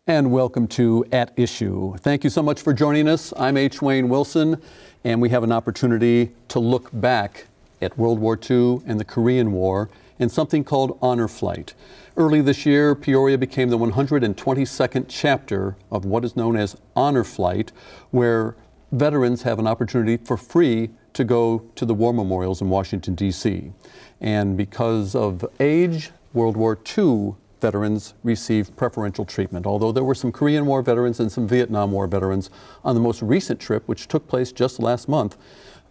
And welcome to At Issue. Thank you so much for joining us. I'm H. Wayne Wilson, and we have an opportunity to look back at World War II and the Korean War in something called Honor Flight. Early this year, Peoria became the 122nd chapter of what is known as Honor Flight, where veterans have an opportunity for free to go to the war memorials in Washington, D.C. And because of age, World War II veterans receive preferential treatment, although there were some Korean War veterans and some Vietnam War veterans on the most recent trip, which took place just last month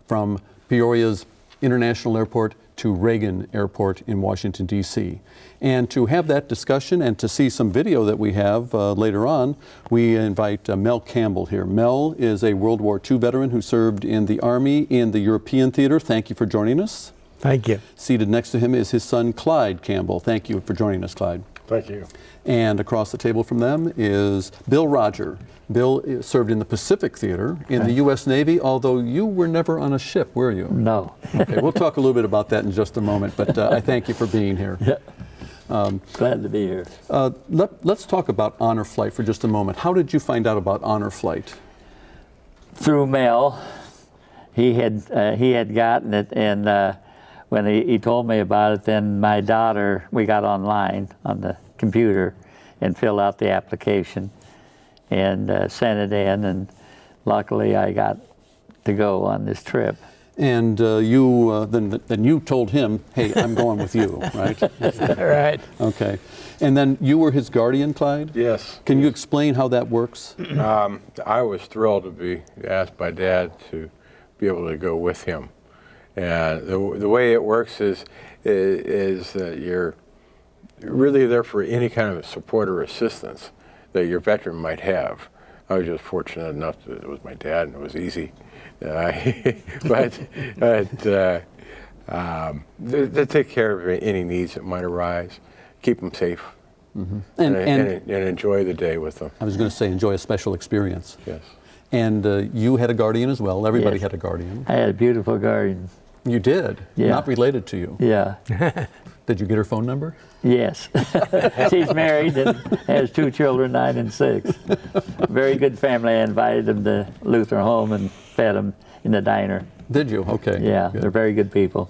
from Peoria's International Airport to Reagan Airport in Washington, D.C. And to have that discussion and to see some video that we have later on, we invite Mel Campbell here. Mel is a World War II veteran who served in the Army in the European theater. Thank you for joining us. Thank you. Seated next to him is his son, Clyde Campbell. Thank you for joining us, Clyde. Thank you. And across the table from them is Bill Roger. Bill served in the Pacific Theater in the U.S. Navy, although you were never on a ship, were you? No. Okay, we'll talk a little bit about that in just a moment, but I thank you for being here. Yeah. Glad to be here. Let's talk about Honor Flight for just a moment. How did you find out about Honor Flight? Through Mel. He had gotten it, and when he told me about it, then my daughter, we got online on the computer and filled out the application and sent it in, and luckily I got to go on this trip. And then you told him, hey, I'm going with you, right? Right. Okay. And then you were his guardian, Clyde? Yes. Can you explain how that works? I was thrilled to be asked by Dad to be able to go with him. And the way it works is that you're really there for any kind of support or assistance that your veteran might have. I was just fortunate enough that it was my dad and it was easy. But they take care of any needs that might arise, keep them safe, and enjoy the day with them. I was going to say, enjoy a special experience. Yes. And you had a guardian as well. Everybody Yes. had a guardian. I had a beautiful guardian. You did? Yeah. Not related to you? Yeah. Did you get her phone number? Yes. She's married and has 2 children, 9 and 6. Very good family. I invited them to Lutheran home and fed them in the diner. Did you? Okay. Yeah, Good. they're very good people.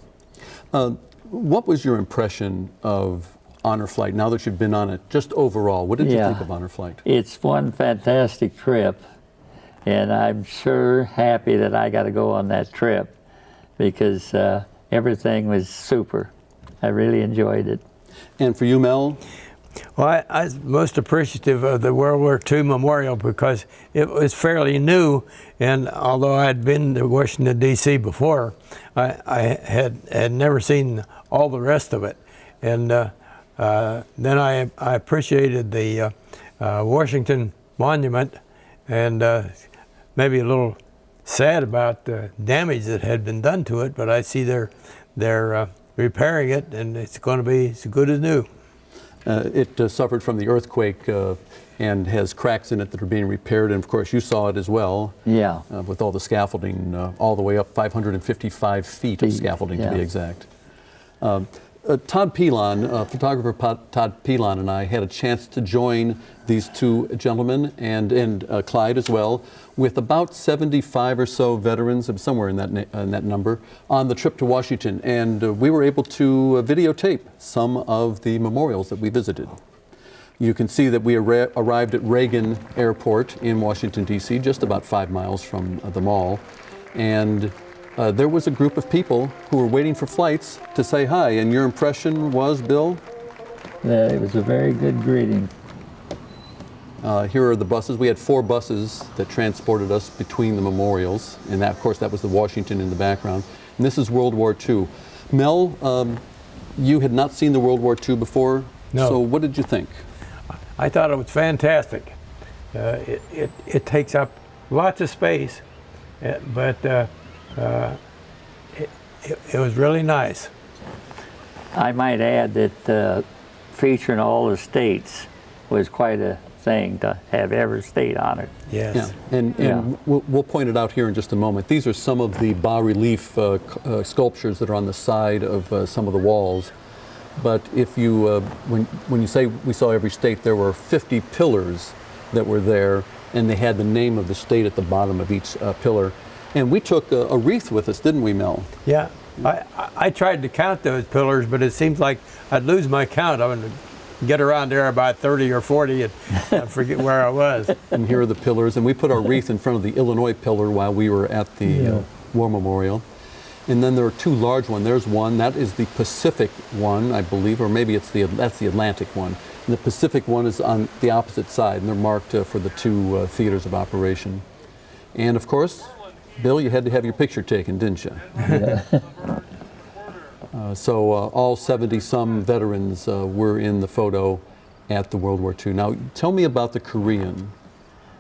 What was your impression of Honor Flight now that you've been on it, just overall? What did you think of Honor Flight? It's one fantastic trip, and I'm sure happy that I got to go on that trip because everything was super. I really enjoyed it. And for you, Mel? Well, I was most appreciative of the World War II Memorial because it was fairly new, and although I had been to Washington, D.C. before, I had never seen all the rest of it. And then I appreciated the Washington Monument, and maybe a little sad about the damage that had been done to it, but I see they're repairing it, and it's going to be as good as new. It suffered from the earthquake and has cracks in it that are being repaired, and of course you saw it as well. Yeah. With all the scaffolding, all the way up 555 feet of scaffolding to be exact. Todd Pilon, photographer Todd Pilon, and I had a chance to join these two gentlemen and Clyde as well, with about 75 or so veterans, somewhere in that number, on the trip to Washington, and we were able to videotape some of the memorials that we visited. You can see that we arrived at Reagan Airport in Washington, D.C., just about 5 miles from the mall, and there was a group of people who were waiting for flights to say hi. And your impression was, Bill? It was a very good greeting. Here are the buses. We had 4 buses that transported us between the memorials. And that, of course, that was the Washington in the background. And this is World War II. Mel, you had not seen the World War II before. No. So what did you think? I thought it was fantastic. It takes up lots of space, but it was really nice. I might add that featuring all the states was quite a thing to have every state honored. Yes. Yeah. And we'll point it out here in just a moment. These are some of the bas-relief sculptures that are on the side of some of the walls. But if you, when you say we saw every state, there were 50 pillars that were there, and they had the name of the state at the bottom of each pillar. And we took a wreath with us, didn't we, Mel? Yeah, I tried to count those pillars, but it seems like I'd lose my count. I would get around there about 30 or 40 and I forget where I was. And here are the pillars, and we put our wreath in front of the Illinois pillar while we were at the War Memorial. And then there are two large ones. There's one, that is the Pacific one, I believe, or maybe that's the Atlantic one. And the Pacific one is on the opposite side, and they're marked for the two theaters of operation. And of course, Bill, you had to have your picture taken, didn't you? Yeah. So all 70-some veterans were in the photo at the World War II. Now, tell me about the Korean.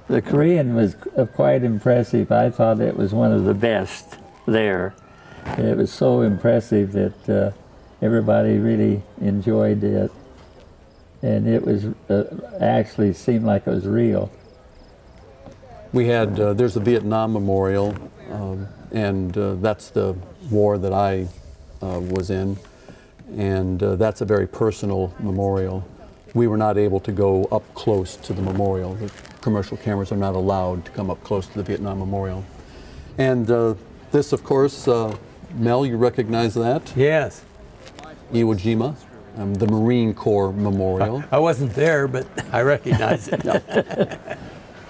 The Korean was quite impressive. I thought it was one of the best there. It was so impressive that everybody really enjoyed it. And it was actually seemed like it was real. We had, there's a Vietnam Memorial, and that's the war that I was in, and that's a very personal memorial. We were not able to go up close to the memorial. The commercial cameras are not allowed to come up close to the Vietnam Memorial. And this, of course, Mel, you recognize that? Yes. Iwo Jima, the Marine Corps Memorial. I wasn't there, but I recognize it.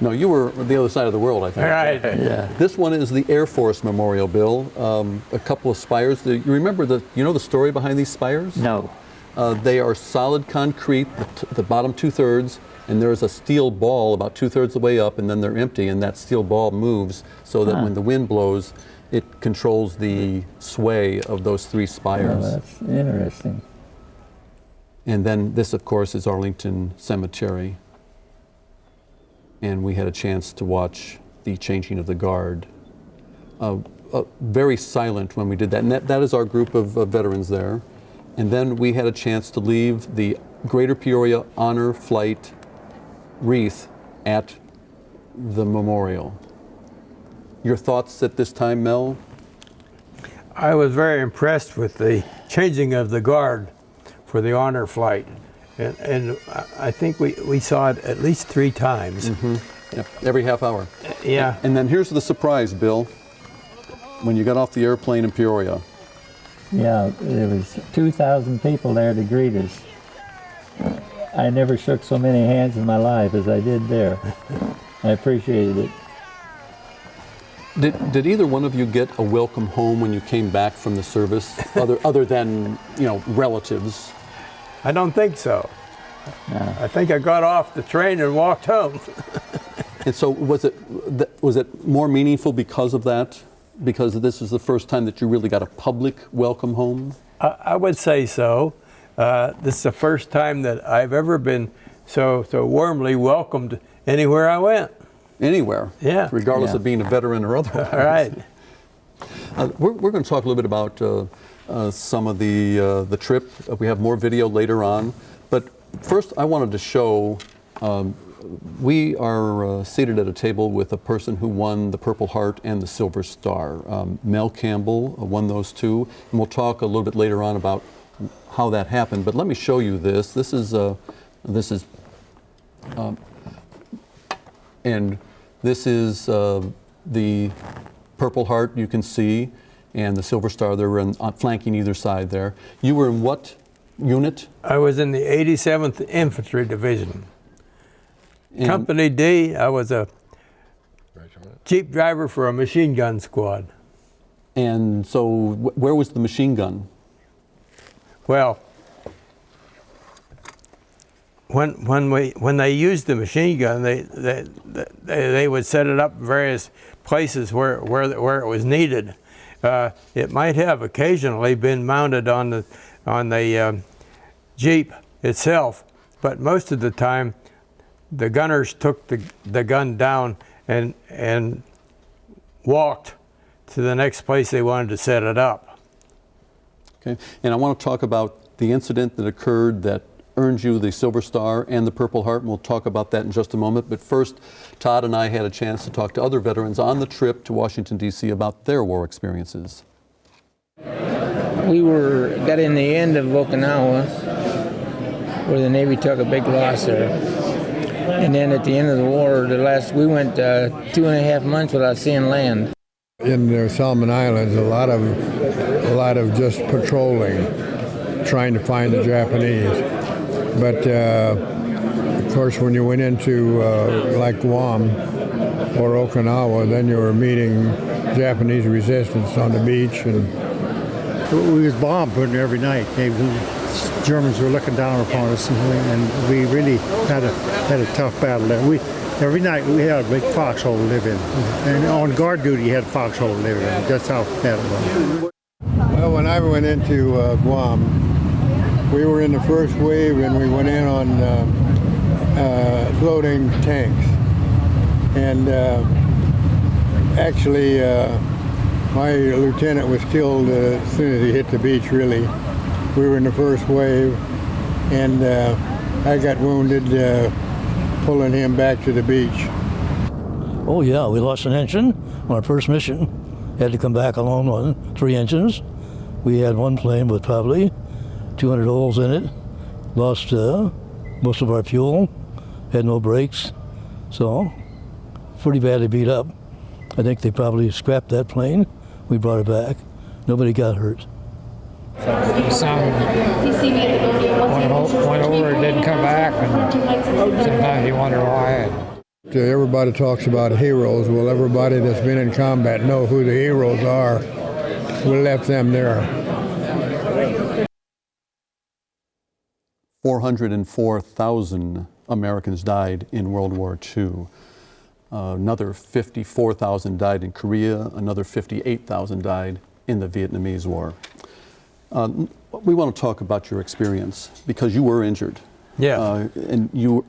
No, you were on the other side of the world, I think. All right. Yeah. This one is the Air Force Memorial, Bill. A couple of spires. You remember you know the story behind these spires? No. They are solid concrete, the bottom 2/3, and there's a steel ball about 2/3 of the way up, and then they're empty, and that steel ball moves so that when the wind blows, it controls the sway of those three Oh, spires. that's interesting. And then this, of course, is Arlington Cemetery. And we had a chance to watch the changing of the guard. Very silent when we did that. And that is our group of veterans there. And then we had a chance to leave the Greater Peoria Honor Flight wreath at the memorial. Your thoughts at this time, Mel? I was very impressed with the changing of the guard for the honor flight. And I think we saw it at least 3 times. Yep, every half hour. Yeah. And then here's the surprise, Bill. When you got off the airplane in Peoria, Yeah, there was 2,000 people there to greet us. I never shook so many hands in my life as I did there. I appreciated it. Did either one of you get a welcome home when you came back from the service, other than relatives? I don't think so. I think I got off the train and walked home. And so was it more meaningful because of that? Because this is the first time that you really got a public welcome home? I would say so. This is the first time that I've ever been so warmly welcomed anywhere I went. Anywhere? Yeah. Regardless Yeah. of being a veteran or otherwise. All right. We're going to talk a little bit about some of the trip. We have more video later on. But first, I wanted to show, we are seated at a table with a person who won the Purple Heart and the Silver Star. Mel Campbell won those two. And we'll talk a little bit later on about how that happened. But let me show you this. And this is the Purple Heart, you can see, and the Silver Star. They're flanking either side there. You were in what unit? I was in the 87th Infantry Division. And Company D, I was a Jeep driver for a machine gun squad. And so where was the machine gun? Well, when they used the machine gun, they would set it up in various places where it was needed. It might have occasionally been mounted on the Jeep itself, but most of the time, the gunners took the gun down and walked to the next place they wanted to set it up. Okay. And I want to talk about the incident that occurred that earned you the Silver Star and the Purple Heart, and we'll talk about that in just a moment. But first, Todd and I had a chance to talk to other veterans on the trip to Washington, D.C. about their war experiences. We got in the end of Okinawa, where the Navy took a big loss there. And then at the end of the war, we went 2.5 months without seeing land. In the Solomon Islands, a lot of just patrolling, trying to find the Japanese. But of course, when you went into like Guam or Okinawa, then you were meeting Japanese resistance on the beach. And we was bombed every night. Germans were looking down upon us, and we really had a tough battle there. Every night we had a big foxhole to live in, and on guard duty you had a foxhole to live in. That's how bad it was. well, when I went into Guam, we were in the first wave, and we went in on floating tanks. And actually, my lieutenant was killed as soon as he hit the beach, really. We were in the first wave, and I got wounded pulling him back to the beach. Oh yeah, we lost an engine on our first mission. Had to come back alone on 3 engines. We had one plane with probably 200 holes in it. Lost most of our fuel. Had no brakes. So pretty badly beat up. I think they probably scrapped that plane. We brought it back. Nobody got hurt. Some went over and didn't come back, and sometimes you wonder why. Everybody talks about heroes. Well, everybody that's been in combat know who the heroes are. We left them there. 404,000 Americans died in World War II. Another 54,000 died in Korea. Another 58,000 died in the Vietnamese War. We want to talk about your experience because you were injured. Yeah. And you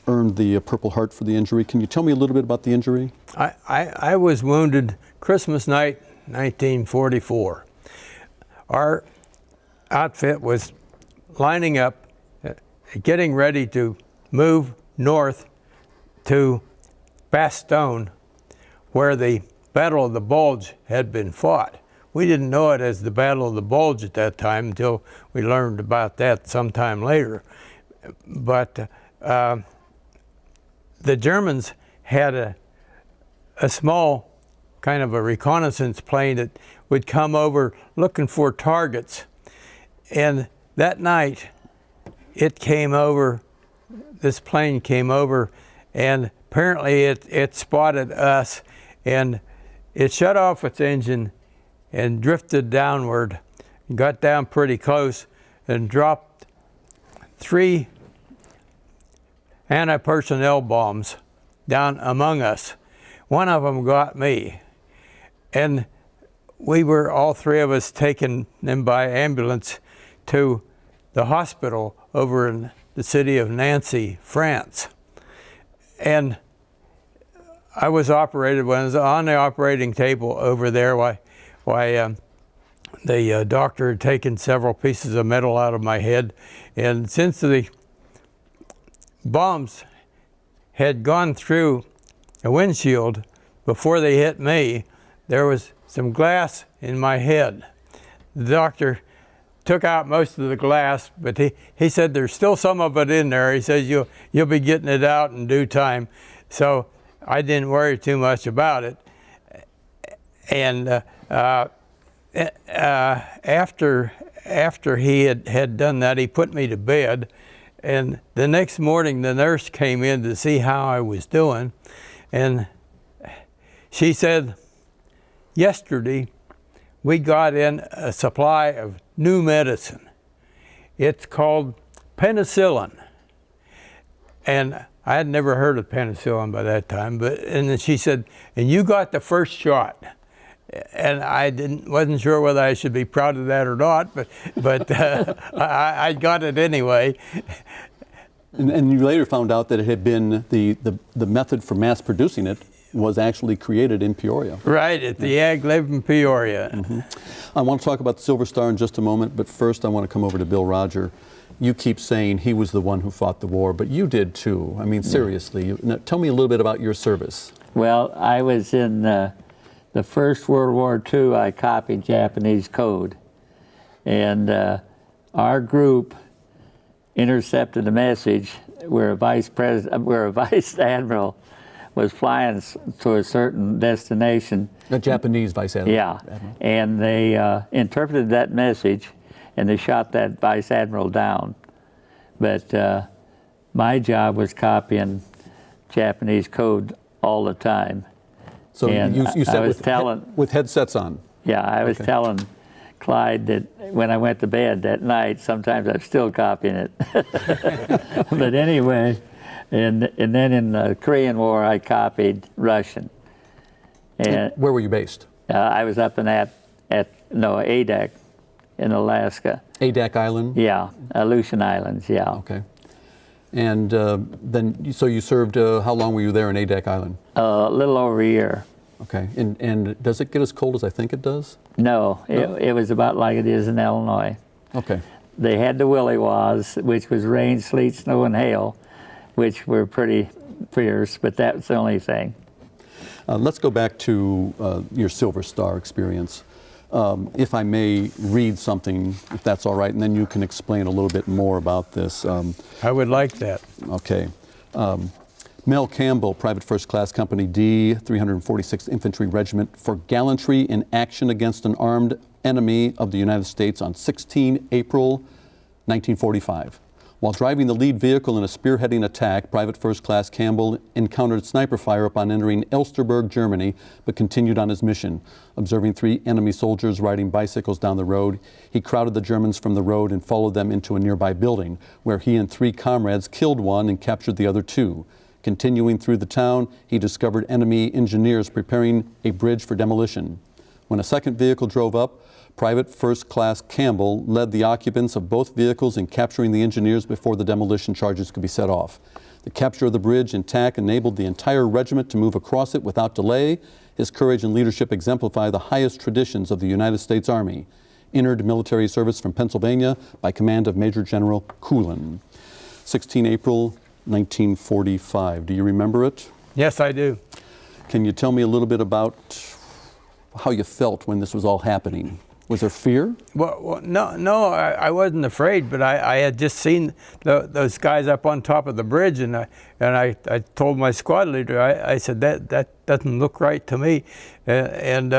earned the Purple Heart for the injury. Can you tell me a little bit about the injury? I was wounded Christmas night, 1944. Our outfit was lining up, getting ready to move north to Bastogne, where the Battle of the Bulge had been fought. We didn't know it as the Battle of the Bulge at that time until we learned about that sometime later. But the Germans had a small kind of a reconnaissance plane that would come over looking for targets. And that night, it came over, this plane came over, and apparently it spotted us, and it shut off its engine and drifted downward, got down pretty close, and dropped 3 anti-personnel bombs down among us. One of them got me, and we were, all 3 of us, taken in by ambulance to the hospital over in the city of Nancy, France. And I was operated, when I was on the operating table over there, the doctor had taken several pieces of metal out of my head, and since the bombs had gone through a windshield before they hit me, there was some glass in my head. The doctor took out most of the glass, but he said there's still some of it in there. He says you'll be getting it out in due time. So I didn't worry too much about it. And after he had done that, he put me to bed. And the next morning, the nurse came in to see how I was doing. And she said, yesterday, we got in a supply of new medicine. It's called penicillin. And I had never heard of penicillin by that time, and then she said, and you got the first shot. And I wasn't sure whether I should be proud of that or not, but I got it anyway. And you later found out that it had been the method for mass producing it was actually created in Peoria. Right, at the Ag Lab in Peoria. Mm-hmm. I want to talk about the Silver Star in just a moment, but first I want to come over to Bill Roger. You keep saying he was the one who fought the war, but you did too. I mean, seriously. Tell me a little bit about your service. Well, I was in the First World War II. I copied Japanese code. And our group intercepted a message where a vice admiral was flying to a certain destination. A Japanese vice admiral. Yeah, and they interpreted that message, and they shot that vice admiral down. But my job was copying Japanese code all the time. So And you sat I was with headsets on. Yeah, I was telling Clyde that when I went to bed that night, sometimes I'm still copying it. But anyway, and then in the Korean War, I copied Russian. And Where were you based? I was up in Adak in Alaska. Adak Island? Yeah, Aleutian Islands, yeah. Okay. And then, so you served, how long were you there in Adak Island? A little over a year. Okay. And does it get as cold as I think it does? No, it was about like it is in Illinois. Okay. They had the Willy Wahs, which was rain, sleet, snow, and hail, which were pretty fierce, but that's the only thing. Let's go back to your Silver Star experience. If I may read something, if that's all right, and then you can explain a little bit more about this. I would like that. Okay. Mel Campbell, Private First Class Company D, 346th Infantry Regiment, for gallantry in action against an armed enemy of the United States on 16 April 1945. While driving the lead vehicle in a spearheading attack, Private First Class Campbell encountered sniper fire upon entering Elsterberg, Germany, but continued on his mission. Observing 3 enemy soldiers riding bicycles down the road, he crowded the Germans from the road and followed them into a nearby building, where he and 3 comrades killed one and captured the other 2. Continuing through the town, he discovered enemy engineers preparing a bridge for demolition. When a second vehicle drove up, Private First Class Campbell led the occupants of both vehicles in capturing the engineers before the demolition charges could be set off. The capture of the bridge intact enabled the entire regiment to move across it without delay. His courage and leadership exemplify the highest traditions of the United States Army. Entered military service from Pennsylvania by command of Major General Coolin. 16 April 1945. Do you remember it? Yes, I do. Can you tell me a little bit about how you felt when this was all happening? Was there fear? Well, no, I wasn't afraid, but I had just seen those guys up on top of the bridge, and I told my squad leader, I said, that doesn't look right to me, and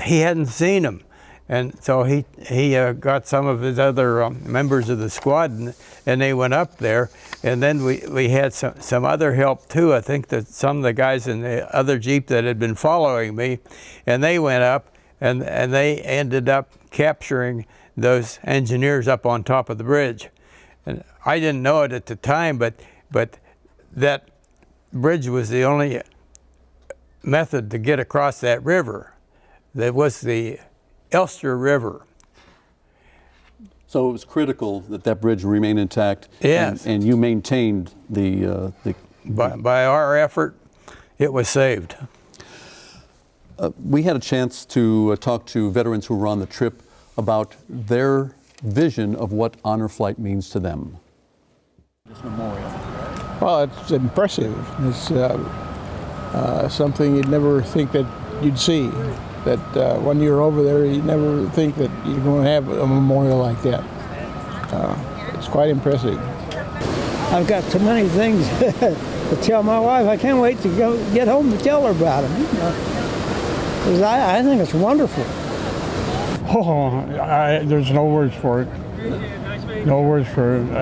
he hadn't seen them. And so he got some of his other members of the squad, and they went up there. And then we had some other help too. I think that some of the guys in the other Jeep that had been following me, and they went up, and they ended up capturing those engineers up on top of the bridge. And I didn't know it at the time, but that bridge was the only method to get across that river. That was the Elster River. So it was critical that that bridge remain intact. Yes. And you maintained the By our effort, it was saved. We had a chance to talk to veterans who were on the trip about their vision of what honor flight means to them. Well, it's impressive. It's something you'd never think that you'd see. That when you're over there, you never think that you're going to have a memorial like that. It's quite impressive. I've got so many things to tell my wife. I can't wait to get home to tell her about them. You know? 'Cause I think it's wonderful. Oh, there's no words for it. No words for it.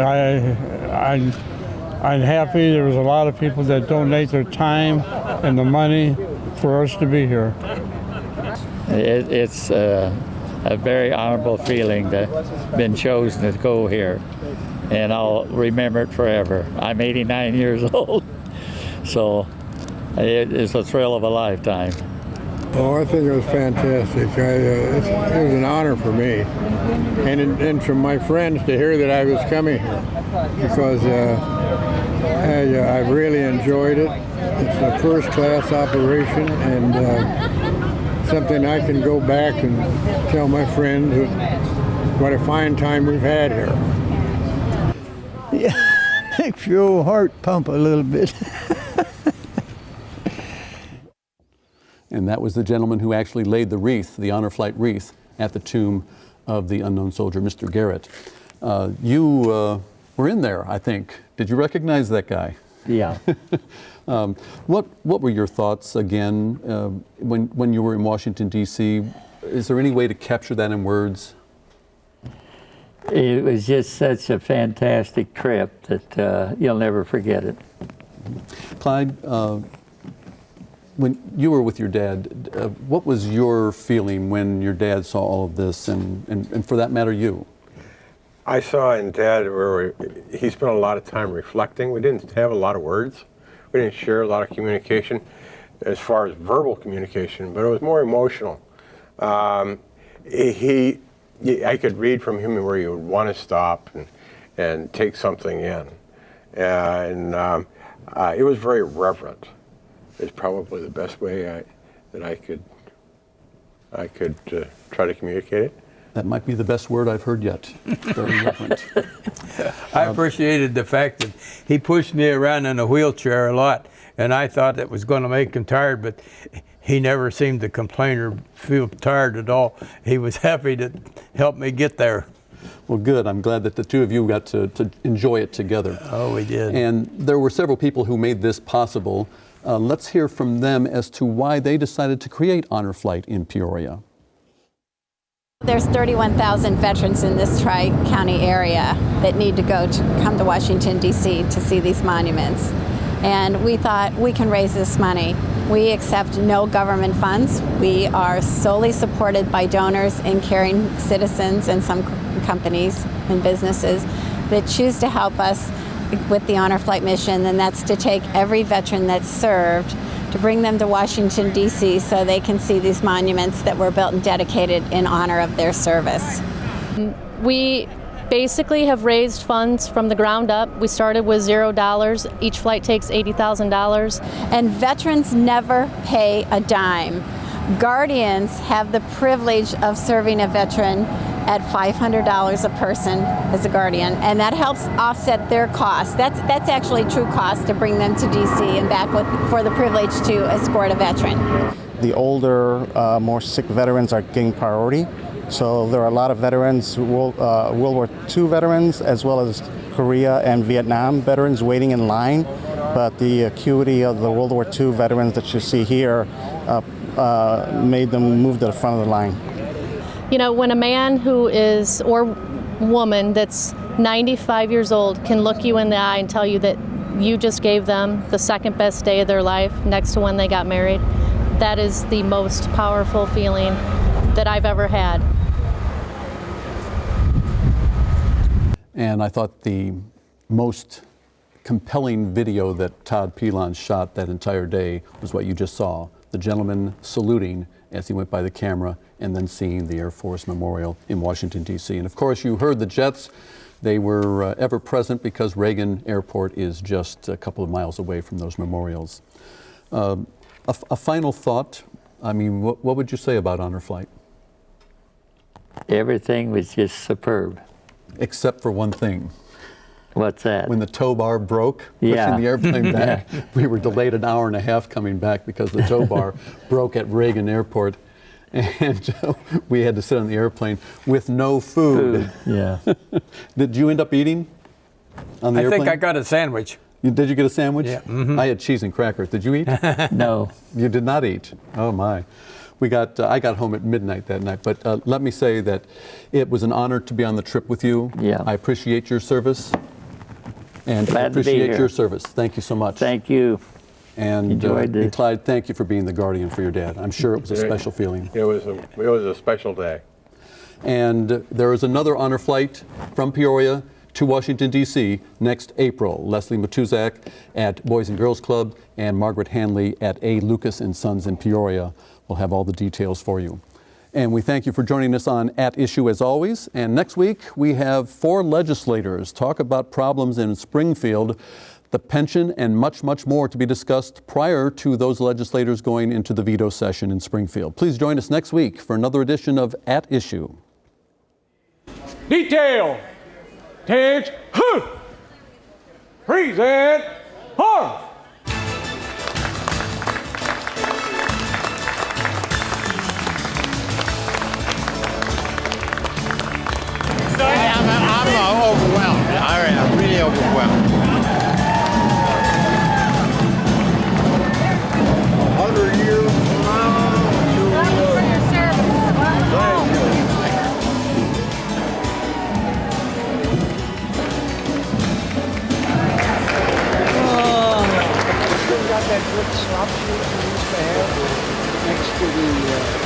I'm happy there was a lot of people that donate their time and the money for us to be here. It's a very honorable feeling to have been chosen to go here, and I'll remember it forever. I'm 89 years old, so it is a thrill of a lifetime. Oh, I think it was fantastic. It was an honor for me, and from my friends to hear that I was coming here, because I've really enjoyed it. It's a first-class operation, and something I can go back and tell my friends what a fine time we've had here. Yeah, makes your old heart pump a little bit. And that was the gentleman who actually laid the wreath, the honor flight wreath, at the tomb of the unknown soldier, Mr. Garrett. You were in there, I think. Did you recognize that guy? Yeah. What were your thoughts again when you were in Washington, D.C.? Is there any way to capture that in words? It was just such a fantastic trip that you'll never forget it. Clyde, when you were with your dad, what was your feeling when your dad saw all of this, and for that matter, you? I saw in Dad where he spent a lot of time reflecting. We didn't have a lot of words. We didn't share a lot of communication as far as verbal communication, but it was more emotional. I could read from him where he would want to stop and take something in. And it was very reverent. It's probably the best way that I could try to communicate it. That might be the best word I've heard yet. Very reverent. I appreciated the fact that he pushed me around in a wheelchair a lot, and I thought it was going to make him tired, but he never seemed to complain or feel tired at all. He was happy to help me get there. Well, good. I'm glad that the two of you got to enjoy it together. Oh, we did. And there were several people who made this possible. Let's hear from them as to why they decided to create Honor Flight in Peoria. There's 31,000 veterans in this Tri-County area that need to come to Washington, D.C. to see these monuments. And we thought we can raise this money. We accept no government funds. We are solely supported by donors and caring citizens and some companies and businesses that choose to help us with the Honor Flight mission, and that's to take every veteran that's served to bring them to Washington, D.C. so they can see these monuments that were built and dedicated in honor of their service. We basically have raised funds from the ground up. We started with $0. Each flight takes $80,000. And veterans never pay a dime. Guardians have the privilege of serving a veteran at $500 a person as a guardian, and that helps offset their costs. That's actually true cost to bring them to DC and back for the privilege to escort a veteran. The older, more sick veterans are getting priority. So there are a lot of veterans, World War II veterans, as well as Korea and Vietnam veterans waiting in line. But the acuity of the World War II veterans that you see here made them move to the front of the line. You know, when a man who is, or woman that's 95 years old can look you in the eye and tell you that you just gave them the second best day of their life next to when they got married, that is the most powerful feeling that I've ever had. And I thought the most compelling video that Todd Pilon shot that entire day was what you just saw. The gentleman saluting as he went by the camera and then seeing the Air Force Memorial in Washington, D.C. And of course, you heard the jets. They were ever present because Reagan Airport is just a couple of miles away from those memorials. A final thought, I mean, what would you say about Honor Flight? Everything was just superb. Except for one thing. What's that? When the tow bar broke, Yeah. pushing the airplane back, we were delayed an hour and a half coming back because the tow bar broke at Reagan Airport. And we had to sit on the airplane with no food. Yeah. Did you end up eating on the airplane? I think I got a sandwich. Did you get a sandwich? Yeah. Mm-hmm. I had cheese and crackers. Did you eat? No. You did not eat. Oh my. I got home at midnight that night. But let me say that it was an honor to be on the trip with you. Yeah. I appreciate your service. And Glad I to be appreciate here. your service. Thank you so much. Thank you. And, Enjoyed and it. Clyde, thank you for being the guardian for your dad. I'm sure it was a special feeling. It was a special day. And there is another honor flight from Peoria to Washington, D.C. next April. Leslie Matuzak at Boys and Girls Club and Margaret Hanley at A. Lucas & Sons in Peoria will have all the details for you. And we thank you for joining us on At Issue as always. And next week, we have 4 legislators talk about problems in Springfield, the pension, and much, much more to be discussed prior to those legislators going into the veto session in Springfield. Please join us next week for another edition of At Issue. Detail. Tense. Present. Horse. I'm overwhelmed. I really what slop shoes we used to have next to the